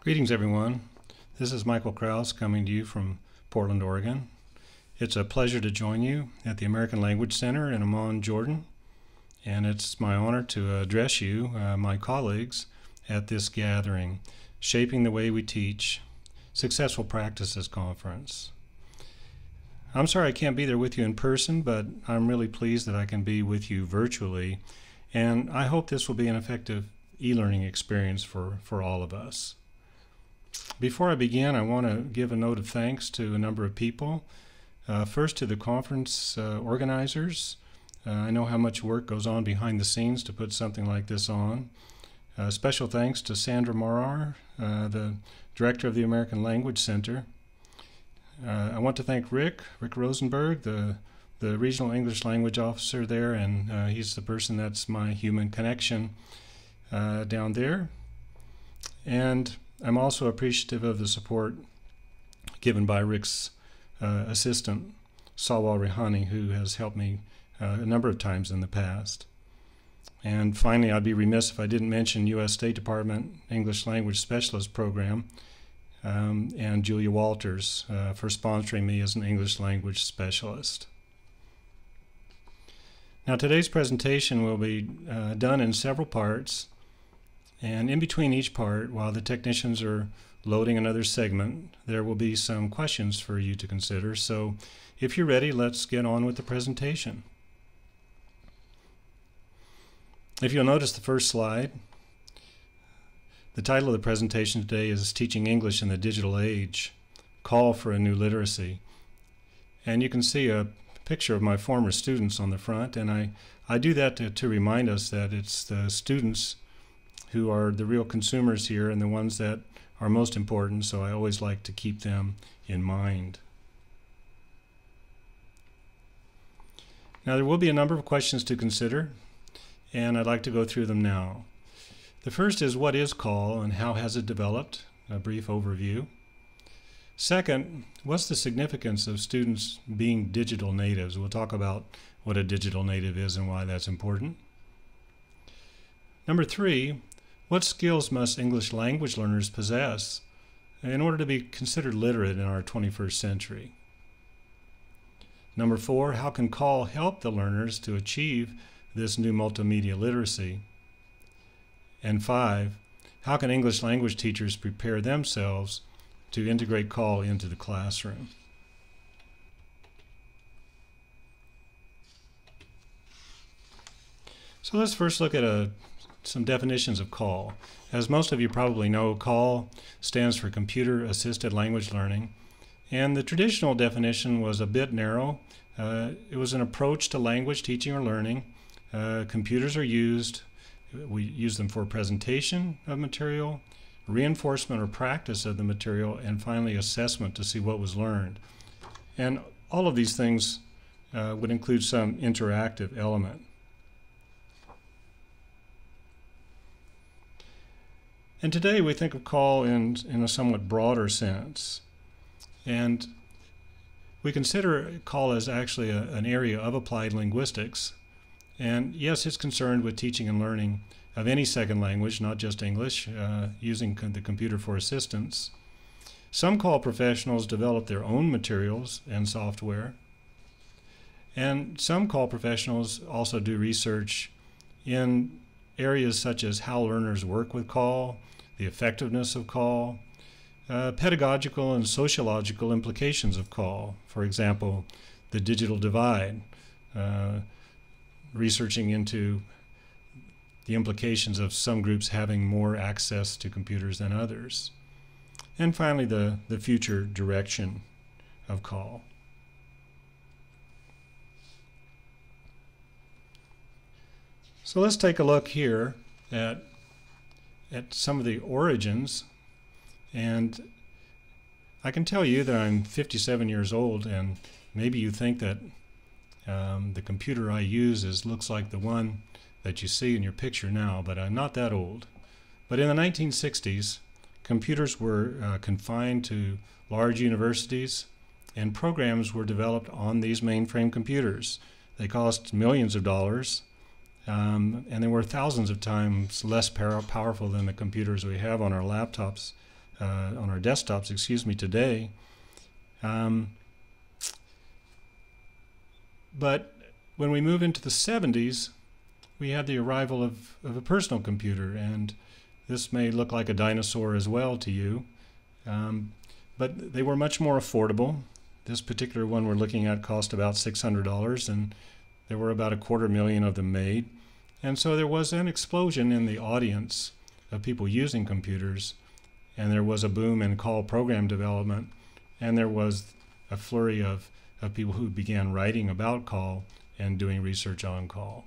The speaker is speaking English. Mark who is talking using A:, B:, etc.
A: Greetings, everyone. This is Michael Krause coming to you from Portland, Oregon. It's a pleasure to join you at the American Language Center in Amman, Jordan, and it's my honor to address you, my colleagues, at this gathering, Shaping the Way We Teach, Successful Practices Conference. I'm sorry I can't be there with you in person, but I'm really pleased that I can be with you virtually, and I hope this will be an effective e-learning experience for all of us. Before I begin, I want to give a note of thanks to a number of people. First, to the conference organizers. I know how much work goes on behind the scenes to put something like this on. Special thanks to Sandra Morar, the director of the American Language Center. I want to thank Rick Rosenberg, the regional English language officer there, and he's the person that's my human connection down there. And I'm also appreciative of the support given by Rick's assistant, Sawal Rehani, who has helped me a number of times in the past. And finally, I'd be remiss if I didn't mention U.S. State Department English Language Specialist Program and Julia Walters for sponsoring me as an English language specialist. Now, today's presentation will be done in several parts. And in between each part, while the technicians are loading another segment, there will be some questions for you to consider. So if you're ready, let's get on with the presentation. If you'll notice the first slide, the title of the presentation today is Teaching English in the Digital Age, Call for a New Literacy. And you can see a picture of my former students on the front, and I do that to remind us that it's the students who are the real consumers here and the ones that are most important, so I always like to keep them in mind. Now, there will be a number of questions to consider, and I'd like to go through them now. The first is, what is CALL and how has it developed? A brief overview. Second, what's the significance of students being digital natives? We'll talk about what a digital native is and why that's important. Number three, what skills must English language learners possess in order to be considered literate in our 21st century? Number four, how can CALL help the learners to achieve this new multimedia literacy? And five, how can English language teachers prepare themselves to integrate CALL into the classroom? So let's first look at some definitions of CALL. As most of you probably know, CALL stands for Computer Assisted Language Learning, and the traditional definition was a bit narrow. It was an approach to language teaching or learning. Computers are used. We use them for presentation of material, reinforcement or practice of the material, and finally assessment to see what was learned. And all of these things would include some interactive element. And today we think of CALL in a somewhat broader sense. And we consider CALL as actually an area of applied linguistics. And yes, it's concerned with teaching and learning of any second language, not just English, using the computer for assistance. Some CALL professionals develop their own materials and software. And some CALL professionals also do research in areas such as how learners work with CALL, the effectiveness of CALL, pedagogical and sociological implications of CALL. For example, the digital divide, researching into the implications of some groups having more access to computers than others. And finally, the future direction of CALL. So let's take a look here at some of the origins, and I can tell you that I'm 57 years old, and maybe you think that the computer I use looks like the one that you see in your picture now, but I'm not that old. But in the 1960s, computers were confined to large universities, and programs were developed on these mainframe computers. They cost millions of dollars, and they were thousands of times less powerful than the computers we have on our laptops on our desktops, excuse me, today. But when we move into the 70s, we had the arrival of a personal computer, and this may look like a dinosaur as well to you, but they were much more affordable. This particular one we're looking at cost about $600, and there were about 250,000 of them made. And so there was an explosion in the audience of people using computers, and there was a boom in call program development, and there was a flurry of people who began writing about call and doing research on call.